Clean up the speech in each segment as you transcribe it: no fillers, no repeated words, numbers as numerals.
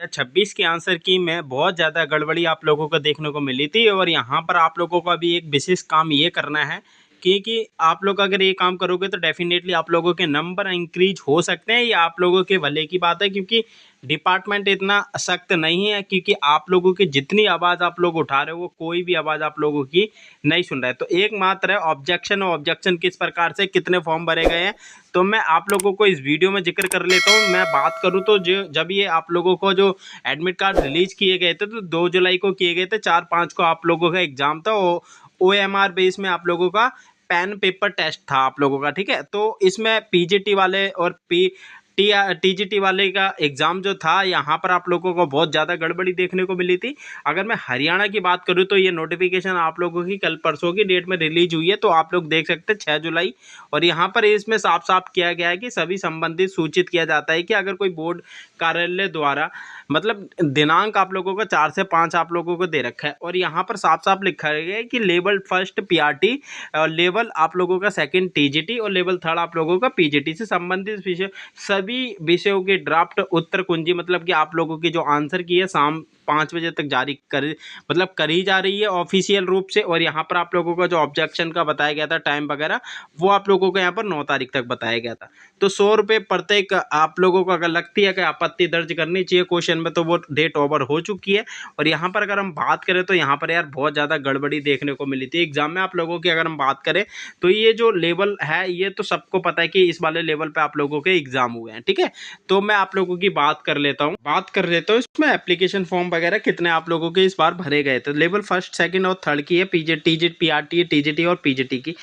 2026 के आंसर की में बहुत ज़्यादा गड़बड़ी आप लोगों को देखने को मिली थी और यहाँ पर आप लोगों को अभी एक विशेष काम ये करना है क्योंकि आप लोग अगर ये काम करोगे तो डेफिनेटली आप लोगों के नंबर इंक्रीज हो सकते हैं। ये आप लोगों के भले की बात है क्योंकि डिपार्टमेंट इतना सख्त नहीं है, क्योंकि आप लोगों की जितनी आवाज़ आप लोग उठा रहे हो वो कोई भी आवाज़ आप लोगों की नहीं सुन रहा है। तो एकमात्र है ऑब्जेक्शन, और ऑब्जेक्शन किस प्रकार से कितने फॉर्म भरे गए हैं तो मैं आप लोगों को इस वीडियो में जिक्र कर लेता हूँ। मैं बात करूँ तो जो जब ये आप लोगों को जो एडमिट कार्ड रिलीज किए गए थे तो 2 जुलाई को किए गए थे, 4-5 को आप लोगों का एग्जाम था। OMR बेस में आप लोगों का पेन पेपर टेस्ट था आप लोगों का, ठीक है। तो इसमें पीजीटी वाले और टीजीटी वाले का एग्ज़ाम जो था यहाँ पर आप लोगों को बहुत ज़्यादा गड़बड़ी देखने को मिली थी। अगर मैं हरियाणा की बात करूँ तो ये नोटिफिकेशन आप लोगों की कल परसों की डेट में रिलीज हुई है, तो आप लोग देख सकते हैं 6 जुलाई। और यहाँ पर इसमें साफ साफ किया गया है कि सभी संबंधित सूचित किया जाता है कि अगर कोई बोर्ड कार्यालय द्वारा मतलब दिनांक आप लोगों का 4 से 5 आप लोगों को दे रखा है और यहाँ पर साफ साफ लिखा गया है कि लेवल फर्स्ट पीआरटी, लेवल आप लोगों का सेकंड टीजीटी और लेवल थर्ड आप लोगों का पीजीटी से संबंधित विषय सभी विषयों के ड्राफ्ट उत्तर कुंजी, मतलब कि आप लोगों की जो आंसर की है शाम 5 बजे तक जारी करी जा रही है ऑफिशियल रूप से। और यहाँ पर आप लोगों का जो ऑब्जेक्शन का बताया गया था टाइम वगैरह वो आप लोगों को यहाँ पर 9 तारीख तक बताया गया था। तो 100 रुपये प्रत्येक आप लोगों को अगर लगती है कि आपत्ति दर्ज करनी चाहिए क्वेश्चन में तो वो डेट ओवर हो चुकी है। और यहाँ पर अगर हम बात करें तो यहाँ पर यार बहुत ज़्यादा गड़बड़ी देखने को मिली थी एग्जाम में आप लोगों की। अगर हम बात करें तो ये जो लेवल है ये तो सबको पता है कि इस वाले लेवल पे आप लोगों के एग्जाम हुए हैं, ठीक है। तो मैं आप लोगों की बात कर लेता हूँ इसमें एप्लीकेशन फॉर्म वगैरह कितने आप लोगों के इस बार भरे गए थे। लेवल फर्स्ट सेकंड और थर्ड की है, टीजीटी पीआरटी टीजीटी और पीजीटी की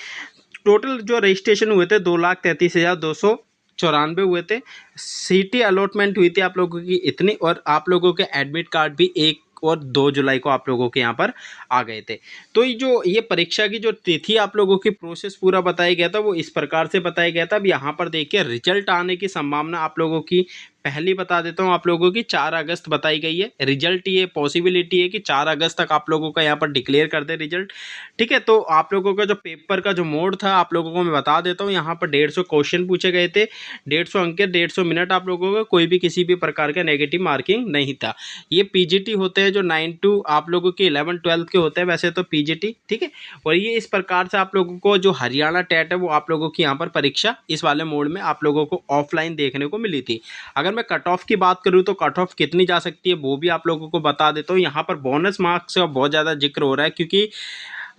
टोटल जो रजिस्ट्रेशन हुए थे 2,33,294 हुए थे। सीटी अलॉटमेंट हुई थी आप लोगों की इतनी, और आप लोगों के एडमिट कार्ड भी 1 और 2 जुलाई को आप लोगों के यहाँ पर आ गए थे। तो ये परीक्षा की जो तिथि आप लोगों की प्रोसेस पूरा बताया गया था वो इस प्रकार से बताया गया था। अब यहाँ पर देखिए रिजल्ट आने की संभावना आप लोगों की पहली बता देता हूँ आप लोगों की 4 अगस्त बताई गई है। रिजल्ट ये पॉसिबिलिटी है कि 4 अगस्त तक आप लोगों का यहाँ पर डिक्लेयर कर दे रिजल्ट, ठीक है। तो आप लोगों का जो पेपर का जो मोड था आप लोगों को मैं बता देता हूँ। यहाँ पर 150 क्वेश्चन पूछे गए थे, 150 अंक के 150 मिनट आप लोगों का कोई भी किसी भी प्रकार का नेगेटिव मार्किंग नहीं था। ये पीजीटी होते हैं जो 9 to आप लोगों के 11-12 के होते हैं वैसे तो पीजीटी, ठीक है। और ये इस प्रकार से आप लोगों को जो हरियाणा टेट है वो आप लोगों की यहाँ पर परीक्षा इस वाले मोड में आप लोगों को ऑफलाइन देखने को मिली थी। अगर मैं कट ऑफ की बात करूं तो कट ऑफ कितनी जा सकती है वो भी आप लोगों को बता देता हूं। यहाँ पर बोनस मार्क्स का बहुत ज़्यादा जिक्र हो रहा है क्योंकि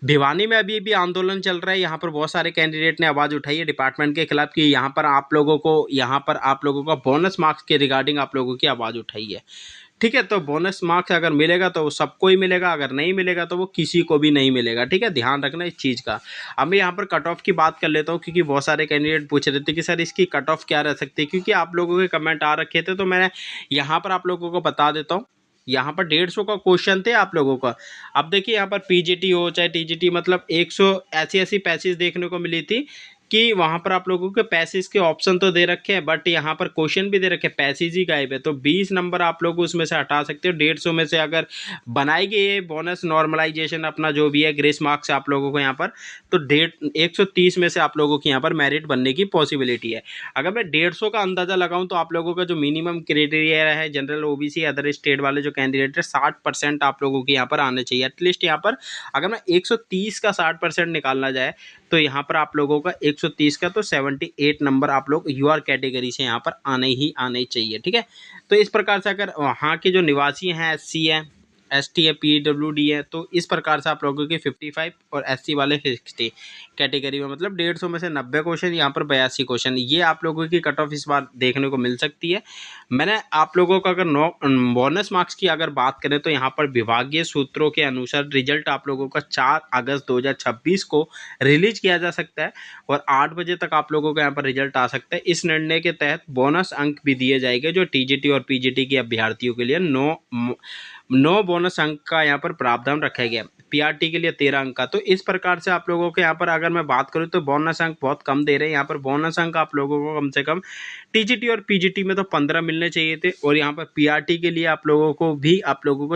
भिवानी में अभी भी आंदोलन चल रहा है। यहाँ पर बहुत सारे कैंडिडेट ने आवाज़ उठाई है डिपार्टमेंट के खिलाफ कि यहाँ पर आप लोगों का बोनस मार्क्स के रिगार्डिंग आप लोगों की आवाज़ उठाई है, ठीक है। तो बोनस मार्क्स अगर मिलेगा तो वो सबको ही मिलेगा, अगर नहीं मिलेगा तो वो किसी को भी नहीं मिलेगा, ठीक है। ध्यान रखना इस चीज़ का। अब मैं यहाँ पर कट ऑफ की बात कर लेता हूँ क्योंकि बहुत सारे कैंडिडेट पूछ रहे थे कि सर इसकी कट ऑफ क्या रह सकती है, क्योंकि आप लोगों के कमेंट आ रखे थे तो मैंने यहाँ पर आप लोगों को बता देता हूँ। यहाँ पर 150 का क्वेश्चन थे आप लोगों का। अब देखिए यहाँ पर पीजीटी हो चाहे टीजीटी मतलब 100 ऐसी पैसेज देखने को मिली थी कि वहाँ पर आप लोगों के पैसेज के ऑप्शन तो दे रखे हैं बट यहाँ पर क्वेश्चन भी दे रखे हैं, पैसेज ही गायब है। तो 20 नंबर आप लोग उसमें से हटा सकते हो। 150 में से अगर बनाएगी ये बोनस नॉर्मलाइजेशन अपना जो भी है ग्रेस मार्क्स आप लोगों को यहाँ पर, तो 130 में से आप लोगों की यहाँ पर मेरिट बनने की पॉसिबिलिटी है। अगर मैं 150 का अंदाज़ा लगाऊँ तो आप लोगों का जो मिनिमम क्राइटेरिया है जनरल ओबीसी अदर स्टेट वाले जो कैंडिडेट है 60% आप लोगों के यहाँ पर आने चाहिए एटलीस्ट। यहाँ पर अगर मैं 130 का 60% निकालना जाए तो यहाँ पर आप लोगों का 130 का तो 78 नंबर आप लोग यूआर कैटेगरी से यहाँ पर आने ही आने चाहिए, ठीक है। तो इस प्रकार से अगर वहाँ के जो निवासी हैं एससी हैं एसटी है पीडब्ल्यूडी है तो इस प्रकार से आप लोगों के 55 और एससी वाले 60 कैटेगरी में मतलब 150 में से 90 क्वेश्चन यहाँ पर 82 क्वेश्चन ये आप लोगों की कट ऑफ इस बार देखने को मिल सकती है। मैंने आप लोगों का अगर बोनस मार्क्स की अगर बात करें तो यहाँ पर विभागीय सूत्रों के अनुसार रिजल्ट आप लोगों का 4 अगस्त 2026 को रिलीज किया जा सकता है और 8 बजे तक आप लोगों का यहाँ पर रिजल्ट आ सकता है। इस निर्णय के तहत बोनस अंक भी दिए जाएंगे जो टीजीटी और पीजीटी के अभ्यर्थियों के लिए 9 बोनस अंक का यहाँ पर प्रावधान रखा गया, पीआरटी के लिए 13 अंक का। तो इस प्रकार से आप लोगों के यहाँ पर अगर मैं बात करूँ तो बोनस अंक बहुत कम दे रहे हैं। यहाँ पर बोनस अंक आप लोगों को कम से कम टीजीटी और पीजीटी में तो 15 मिलने चाहिए थे और यहाँ पर पीआरटी के लिए आप लोगों को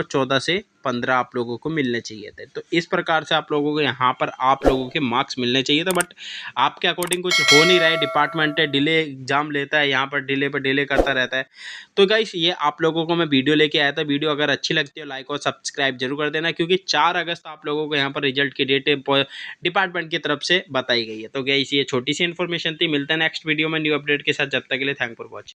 14 से 15 आप लोगों को मिलने चाहिए थे। तो इस प्रकार से आप लोगों को यहाँ पर आप लोगों के मार्क्स मिलने चाहिए थे, बट आपके अकॉर्डिंग कुछ हो नहीं रहा है। डिपार्टमेंट है डिले एग्जाम लेता है, यहाँ पर डिले पर डिले करता रहता है। तो गाइस ये आप लोगों को मैं वीडियो लेके आया था। वीडियो अगर अच्छी लगती है लाइक और सब्सक्राइब जरूर कर देना, क्योंकि 4 अगस्त आप लोगों को यहाँ पर रिजल्ट की डेट डिपार्टमेंट की तरफ से बताई गई है। तो गाइस ये छोटी सी इन्फॉर्मेशन थी। मिलते हैं नेक्स्ट वीडियो में न्यू अपडेट के साथ। जब तक के लिए थैंक फॉर वॉचिंग।